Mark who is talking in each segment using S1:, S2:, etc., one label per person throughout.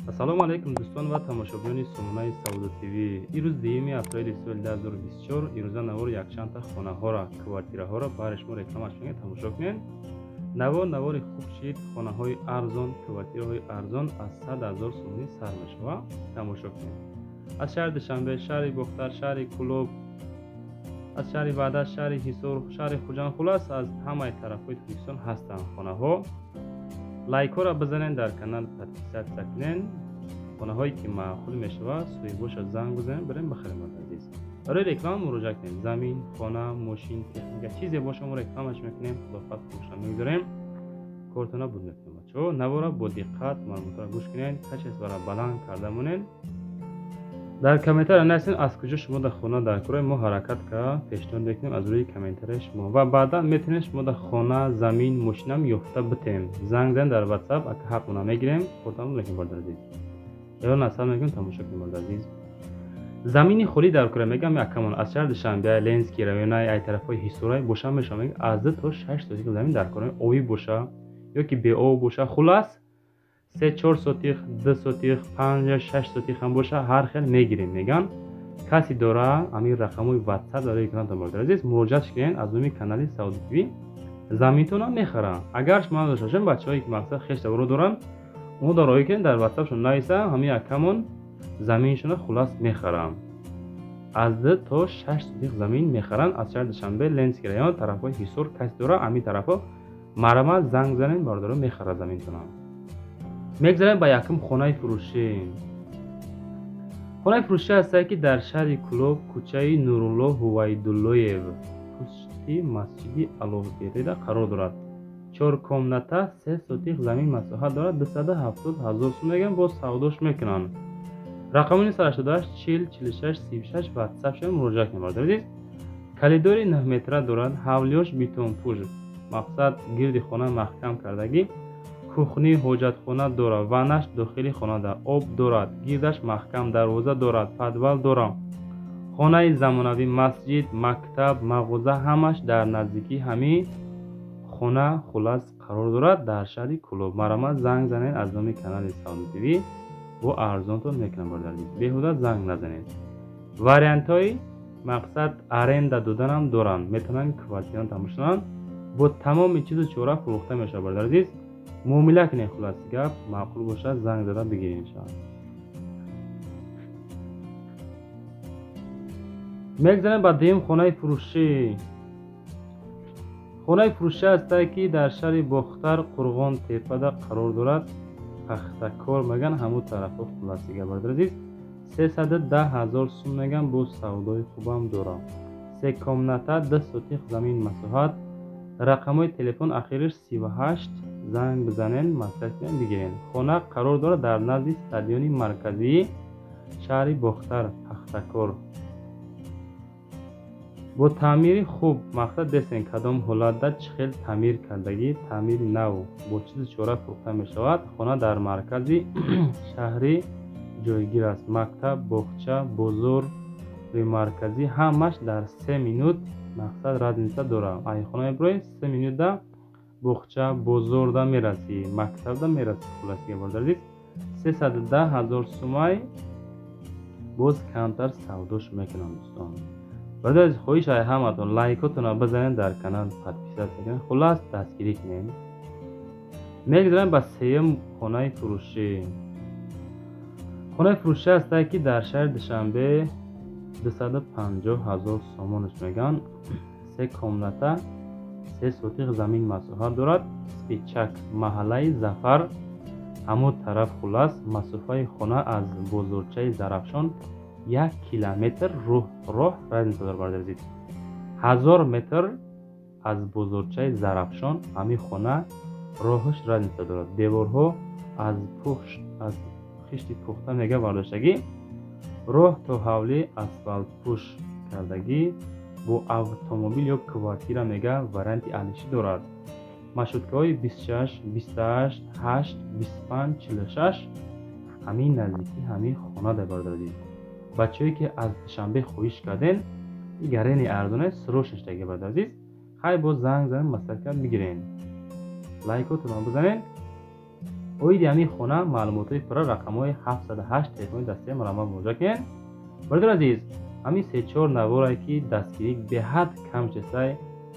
S1: ассалому алайкум дӯстон ва тамошобинони сомонаи Сауду ТВ. Ирӯз 2 апрели соли 2024 ирӯза навори якчандта хонаҳоро, квартираҳоро баҳри шумо рекламаш мегӯяд тамошо кунед. Навори хуб шид, хонаҳои арзон, квартираҳои арзон аз 100,000 сомонӣ сар мешавад. Тамошо кунед. Аз шаҳри Душанбе, шаҳри Бухтар, шаҳри Кӯлоб, аз шаҳри Ваъда, шаҳри Ҳисор, шаҳри Хуҷанд, хулос аз ҳамаи тарафҳои Tojikiston ҳастанд хонаҳо. лайкҳоро бизанед, дар канал подписатсия кунед. хонаҳое ки маъқул мешавад суйбоша занг бизанед, барем бахарем азиз. барои реклама муроҷиат кунед. Замин, хона, мошин, техника чизе боша мо рекламаш мекунем, худофат фурӯша мегузорем. кортона буд мекунем бачаҳо. навора бо диққат маълумотро гӯш кунед, качес бара баланд карда монед. дар комментария нависед аз куҷо шумо дар хона дар корои мо ҳаракат кард, пешниҳод мекунем аз рӯи комментарияи шумо ва баъдан метавонед шумо дар хона, замин, мошинам ёфта битем. занг занед дар WhatsApp, ака ҳақмона мегирем. кортона буд мекунем бародар азиз. ё насаб мекунем, тамошо кунем бародар азиз. замини холӣ дар кора мегам якамон аз шаҳри Душанбе, Ленский районаи ай тарафҳои Ҳисораи боша мешавад. мегам аз 2 то 6 сотик замин дар кора овӣ боша ё ки беоб боша, хулас 3-4 сотих, 2 сотих, 5-6 сотих ҳам боша, ҳар хел мегирем. меган каси дора амин рақамои WhatsApp дар каналатон бародар азиз муроҷиат кунед аз номи канали Сауду ТВ. заминтонам мехарам. агар шумо дошта бошед бачаҳое ки мақсад хешта воро доранд, оно дорои кунед дар WhatsApp шон нависа ҳамин якамон заминшона хулас мехарам. аз 2 то 6 сотих замин мехаранд аз шаҳри Душанбе, Ленский район, тарафҳои Ҳисор. каси дора амин тарафҳо марама занг занед, бародаро мехара заминтонам. мегзарем ба якум хонаи фурӯшӣ. хонаи фурӯшӣ ҳастае ки дар шаҳри Кӯлоб, кӯчаи Нурулло Ҳувайдуллоев, пушти масҷиди Аллоҳберида қарор дорад. 4 комната, 3 сотих замин масоҳат дорад. 270,000 сум мегӯянд, боз савдош мекунанд. рақамони 088 40 46 36 WhatsApp шуда муроҷиат кунед бародар азиз. калидори 9 метра дорад. ҳавлиёш бетонпӯш, мақсад гирди хона маҳкам кардагӣ. кухни ҳоҷатхона дорад. ваннаш дохили хонада. об дорад. гирдаш маҳкам. дарвоза дорад. подвал дорад. хонаи замонавӣ, масҷид, мактаб, мағоза ҳамаш дар наздикии ҳамин хона хулас қарор дорад дар шаҳри Кӯлоб. марама занг занед аз номи канали Сауду ТВ. бо арзонтон мекунам бародар азиз. беҳуда занг назанед. вариантҳои мақсад аренда доданам доранд. метавонанд квартиран тамошонанд. бо тамоми чизу чора фурӯхта мешавад бародар азиз. муомила кунед, хулоси гап маъқул бошад занг зада бигиред иншоалло. мегзарем ба дуюм хонаи фурӯшӣ. хонаи фурӯшӣ ҳастае ки дар шаҳри Бухтар, Қурғон теппада қарор дорад. пахтакор меган ҳамун тарафҳо хулоси гап бародар азиз. 310,000 сум меган, бо савдои хубам дорад. 3 комната, 2 сотих замин масоҳат. рақамои телефон ахириш 38. занг бизанед, маслиҳат кунед бигиред. хона қарор дорад дар назди стадиони марказии шаҳри Бухтар, пахтакор. бо таъмири хуб, мақсад дестен кадом ҳолатда чӣ хел таъмир кардагӣ, таъмири нав бо чизу чора фурӯхта мешавад. хона дар маркази шаҳри ҷойгир аст. мактаб, боғча, бозор ва марказӣ ҳамаш дар 3 минут мақсад разница дорад. ай хона меброи 3 минутда боғча, бозорда мерасӣ, мактабда мерасӣ. хулосига бародар азиз 310,000 сумай боз камтар савдош мекунам дӯстон. бародар азиз хоҳиш ай ҳаматон лайкотонро бизанед, дар канал подписатсия кунед, хулас дастгирӣ кунед. мегзарем ба сеюм хонаи фурӯшӣ. хонаи фурӯшӣ ҳастае ки дар шаҳри Душанбе 250,000 сомонаш меган. 3 комната, 3 сотих замин масоҳат дорад. спичак, маҳаллаи Зафар, ҳамун тараф хулас. масофаи хона аз бозорчаи Зарафшон 1 километр роҳ разница дорад бародар азиз. 1000 метр аз бозорчаи Зарафшон ҳамин хона роҳаш разница дорад. деворҳо аз хишти пухта мега бардоштагӣ. роҳ то ҳавлӣ асфалтпӯш кардагӣ. бо автомобил ё квартира мега варианти алишӣ дорад. машуткаҳои 26, 28, 8, 25, 46 ҳамин наздики ҳамин хона дар бародар азиз. бачаҳое ки аз Душанбе хоҳиш карден дигарени арзоне срочно штаги бародар азиз. хай бо занг занед, маслиҳат бигиред. лайкотонро бизанед. оиди ҳамин хона маълумотои пурра рақамҳои 708 телефони дастии марама муроҷиат кунед. Бардор азиз, ҳамин 3-4 наворе ки дастгирӣ беҳад кам шестай,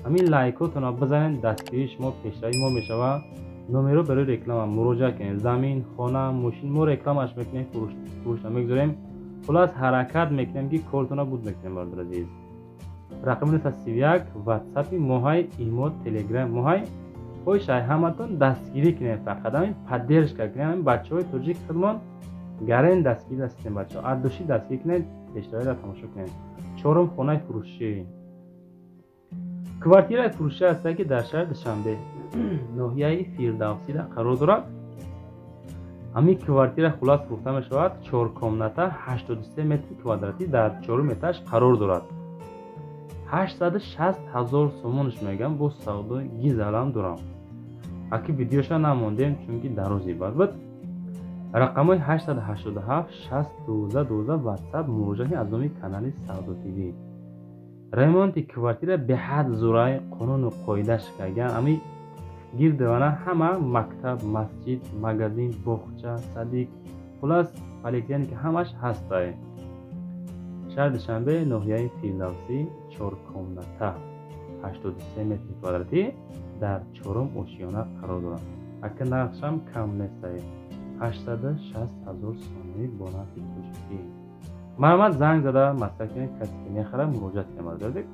S1: ҳамин лайкотона бизанед, дастгирии шумо пешравии мо мешавад. номеро барои реклама муроҷиат кунед. Замин, хона, мошин мо рекламаш мекунем, фурӯшам мегузорем. хулас ҳаракат мекунем ки кортона буд мекунем. бардор азиз, рақами 931 ватсапи моҳай, имо, телеграм моҳай. хоҳишай ҳаматон дастгирӣ кунем, фақат ҳамин поддержка кунем. ҳамин бачаҳои тоҷик хидмон гарен дастгирӣ ҳастем. бачаҳо аддуши дастгирӣ кунед, пешравиро тамошо кунед. чорум, хонаи фурӯшӣ. квартираи фурӯшӣ ҳастае ки дар шаҳри Душанбе ноҳияи Фирдавсида қарор дорад. ҳамин квартира хулас фурӯхта мешавад. 4 комната 83 метри квадратӣ дар 4 этаж қарор дорад. 860 000 сомонаш мегам. бо савдои гизалам дорам. аки видеоша намондем чунки дарози барбуд. рақамҳои 887 60 12 12 ватсап муроҷиат аз номи канали Савдо ТВ. ремонти квартира беҳад зурай, қонуну қоида шикарган. ҳамин гирдавана ҳама мактаб, масҷид, магазин, боғча, садик, хулас поликлиника ҳамаш ҳастай. шаҳри Душанбе, ноҳияи Фирдавсӣ, 4 комната 83 метри квадратӣ дар 4 ошиёна қарор дорад. ака нархшам кам нестай. 860 000 сомонӣ бо нархи тоҷикӣ. марҳамат занг зада маслиҳат кунед, касе ки мехарад муроҷиат кунед.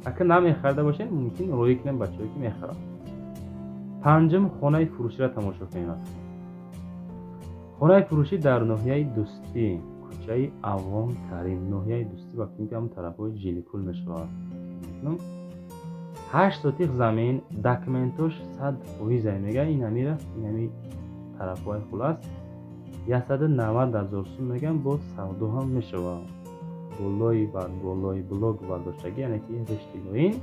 S1: ака намехарида бошед, мумкин роӣ кунем бачаҳое ки мехарад. панҷум, хонаи фурӯширо тамошо кунед. хонаи фурӯшӣ дар ноҳияи Дӯстӣ, кӯчаи Авон Карим. ноҳияи Дӯстӣ вақте ки ҳамон тарафҳои Жиликӯл мешавад. 8 сотиқ замин, документош 100% мега. ин ҳамин тарафҳои хулас 190 000 сум мегам. бо савдо ҳам мешавад. болои блок бардоштагӣ, яъне ки риштигоин.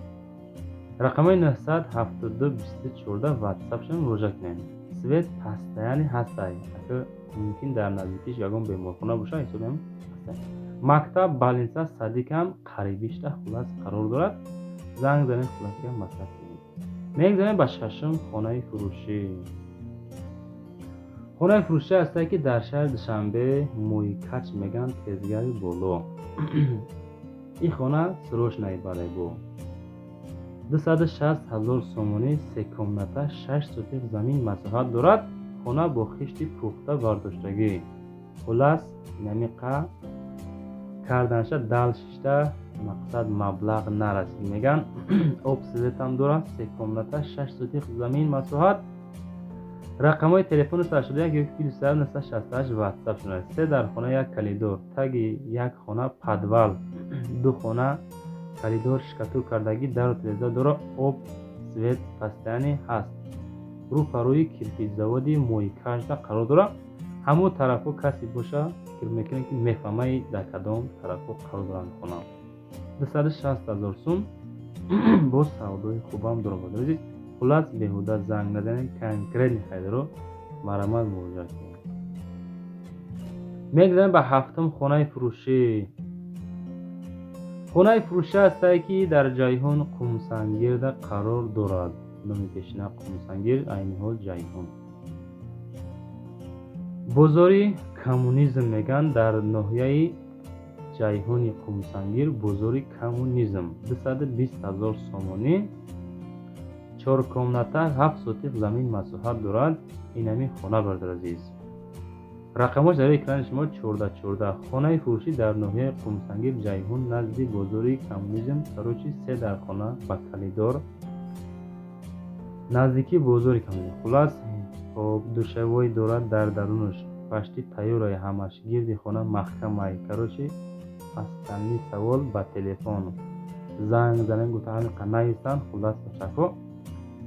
S1: рақамҳои 972 214 ватсапшон муроҷиат кунед. свет постоянӣ ҳастай. ака мумкин дар наздикиш ягон беморхона боша, ҳисобем ҳастай. мактаб, балинса, садик ҳам қарибишта хулас қарор дорад. занг занед, хуласия маслиҳат кунед. мегзарем ба шашум, хонаи фурӯшӣ. хонаи фурӯшӣ ҳастае ки дар шаҳри Душанбе Мӯйкач меган, тезгари боло. ин хона срочнаи баребо 260 000 сомонӣ, 3 комната 6 сотиқ замин масоҳат дорад. хона бо хишти пухта бардоштагӣ. хулас намиқа карданша дал шишта, мақсад маблағ нарасид меган. об светам дорад. 3 комната 6 сотиқ замин масоҳат. рақамҳои телефони 081 23968 ватсап шунад. 3 дар хона 1 калидор, таги 1 хона подвал, 2 хона калидор шикатур кардагӣ, дару телевизор дора, об свет постоянӣ ҳаст. рӯпарӯи кирпичзаводи Мӯйкашда қарор дора. ҳамон тарафҳо касе боша фикр мекунем ки мефаҳмаи дар кадом тарафҳо қарор доранд хона. 260 000 сум бо савдои хубам дора. бозорӣ хулас беҳуда занг назанед, конкретни хайдаро марҳамат муроҷиат кунед. мегзарем ба ҳафтум, хонаи фурӯшӣ. хонаи фурӯшӣ ҳастае ки дар ҷайҳун Қумсангирда қарор дорад. номи пешина Қумсангир, айни ҳол ҷайҳун. бозори коммунизм меган. дар ноҳияи ҷайҳуни Қумсангир бозори коммунизм. 220 000 сомонӣ, 4 комната 7 сотиқ замин масоҳат дорад. ин ҳамин хона бардор азиз. рақамош дар экрани шумо 1414. хонаи фурӯшӣ дар ноҳияи Қумсангир, ҷайҳун, назди бозори коммунизм, сарочи 3 дар хона ба калидор, наздики бозори коммунизм. хулас душавой дорад дар дарунаш. пашти тайёрае ҳамаш. гирди хона маҳкамай. карочи ҳастани савол ба телефон занг занед, гуфта ҳамиқа наистанд. хулас бачаҳо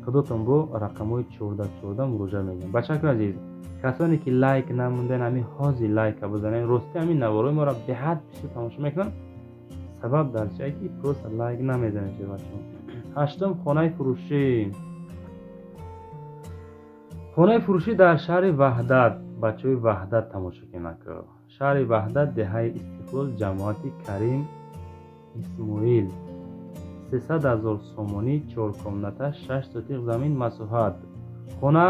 S1: худотон бо рақамҳои 1414 муроҷиат мекунед. бачаҳо азиз, касоне ки лайк намонден, ҳамин ҳозир лайка бизанед. рости ҳамин навораи моро беҳад бисёр тамошо мекунанд. сабаб дар чие ки просто лайк намезанед. бачаҳо ҳаштум, хонаи фурӯшӣ. хонаи фурӯшӣ дар шаҳри Ваҳдат. бачаҳои Ваҳдат тамошо кунед. шаҳри Ваҳдат, деҳаи Истиқлол, ҷамоати Карим Исмоил. 300 000 сомонӣ, 4 комната 6 сотиқ замин масоҳат. хона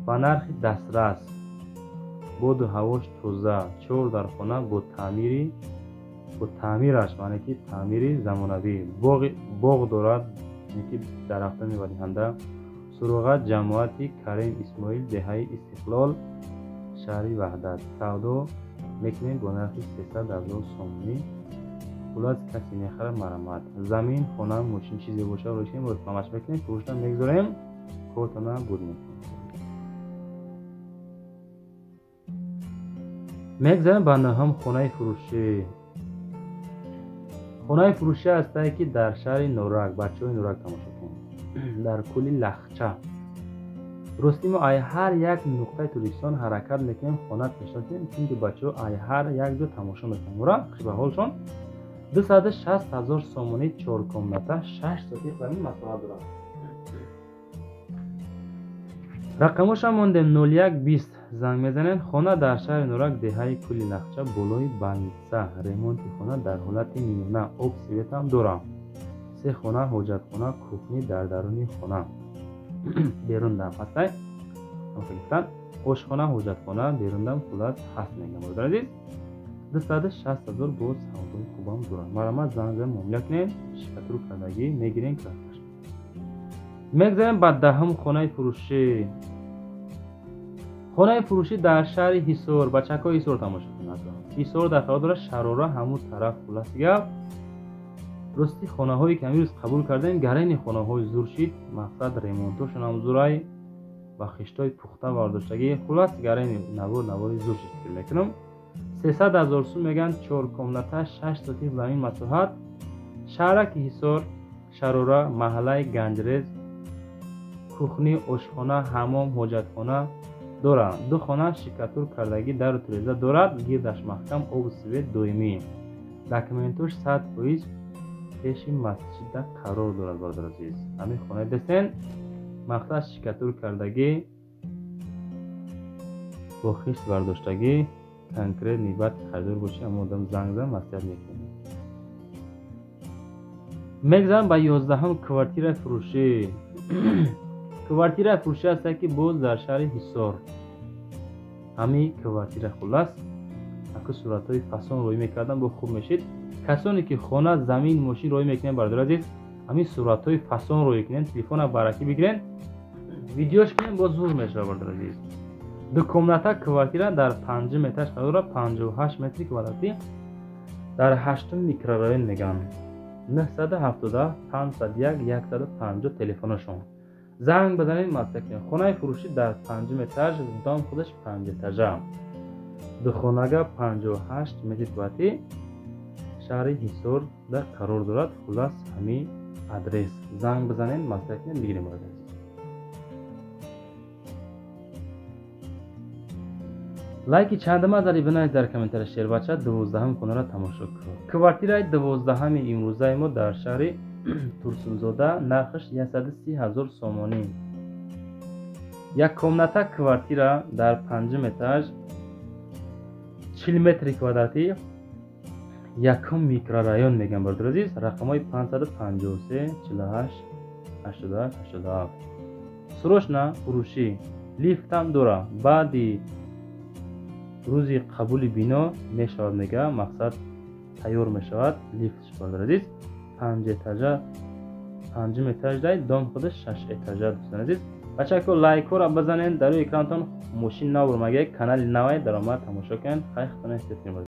S1: ба нархи дастрас, боду ҳавош тоза, 4 дар хона бо таъмираш, маъне ки таъмири замонавӣ, боғ дорад, яъне ки дарахтон мевадиҳанда. Суруғат ҷамоати Карим Исмоил, деҳаи Истиқлол, шаҳри Ваҳдат. Савдо мекунем бо нархи 300,000 сомонӣ. Хулас касе мехарад, марамат. Замин, хона, мошин чизе боша рӯшем рӯзномаш мекунем, фурӯшта мегзорем, кортона буд мекунем. мегзарем ба наҳам хонаи фурӯшӣ. хонаи фурӯшӣ ҳастае ки дар шаҳри Норак, бачаҳои Норак тамошо кунем, дар кӯли Лахча. рости мо ай ҳар як нуқтаи Тоҷикистон ҳаракат мекунем, хона пешниҳод кунем, чунки бачаҳо ай ҳар як ҷо тамошо мекунем. ура хибаҳолшон 260,000 сомонӣ, 4 комната, 6 сотих замин масоҳат дорад. рақамошам мондем 0120 занг мезанем. хона дар шаҳри Норак, деҳаи кӯли Лахча, болои больница. ремонти хона дар ҳолати миёна, об светам дорам. 3 хона, ҳоҷатхона, кухни дар даруни хона. берундам ҳастай гуфтан ошхона, ҳоҷатхона берундам хулас ҳаст мегам. борадар азиз 260,000 бо савдои хубам дорад. марамат занг зам муомила кунем, шикатру кардагӣ мегирем. мегзарем ба даҳум хонаи фурӯшӣ. хонаи фурӯшӣ дар шаҳри Ҳисор, бачакҳои Ҳисор тамошо кунад. ҳисор дар хабар дорад, шарора ҳамун тараф. хуласи гап рости хонаҳое ки амирӯз қабул кардем, гарайни хонаҳои зур шид, мақсад ремонтошонам зурай ва хиштои пухта вардоштагӣ. хулас гарайни навори зур шид фикр мекунам. 300,000 сум меган, 4 комната, 6 сотих замин масоҳат. шаҳраки Ҳисор, шарора, маҳаллаи Ганҷрез, кухни, ошхона, ҳаммом, ҳоҷатхона дорад. 2 хона шикатур кардагӣ, дару тиреза дорад. гирдаш маҳкам, обу свет доимӣ. документош 100% пеши масҷида қарор дорад. бародар азиз, ҳамин хонаи дестен, мақсад шикатур кардагӣ, бо хишт бардоштагӣ, конкрет нибат харидор бошӣ. аммо одам зангзан маслиҳат мекунем. мегзарам ба 11ум квартираи фурӯшӣ. квартираи фурӯшӣ ҳастае ки боз дар шаҳри Ҳисор. ҳамин квартира хулас аку суратҳои фасон рӯй мекардам, бо хуб мешид. касоне ки хона, замин, мошин рӯй мекунем, бародар азиз, ҳамин суратҳои фасон рӯй кунем, телефона баракӣ бигирен, видеош кунем, бо зур мешавад. бародар азиз, 2 комната квартира дар 5 этаж қарор дорад, 58 метри квадратӣ, дар 8 микрорайон меган. 970 501 150 телефоношон. занг базанед, маслиҳат кунем. хонаи фурӯшӣ дар 5 этаж, дом худаш 5 этажа, духонага 58 метри квадратӣ, шаҳри Ҳисор дар қарор дорад. хулас ҳамин адрес. занг бизанед, маслиҳат кунед, бигирем. лайки чандама зари бинависед дар комментария шербача. 12ум хонаро тамошо кунед. квартираи 12ами имрӯзаи мо дар шаҳри Турсунзода, нархаш 130,000 сомонӣ. 1 комната квартира дар 5 этаж, 40 метри квадратӣ, 1 микрорайон мегам. бародар азиз, рақамҳои 553 48 88 87. срочна фурӯшӣ. лифтам дора. баъди рӯзи қабули бино мешавад, мега мақсад тайёр мешавад лифт. бародар азиз, 5 этажа, 5 этаж дай, дом худаш 6 этажа. дӯстон азиз, бачаҳо лайкҳоро базанед, дар рӯи экранатон мошин нав омагаи канали навай даромад тамошо кунед. хайр хутона истед.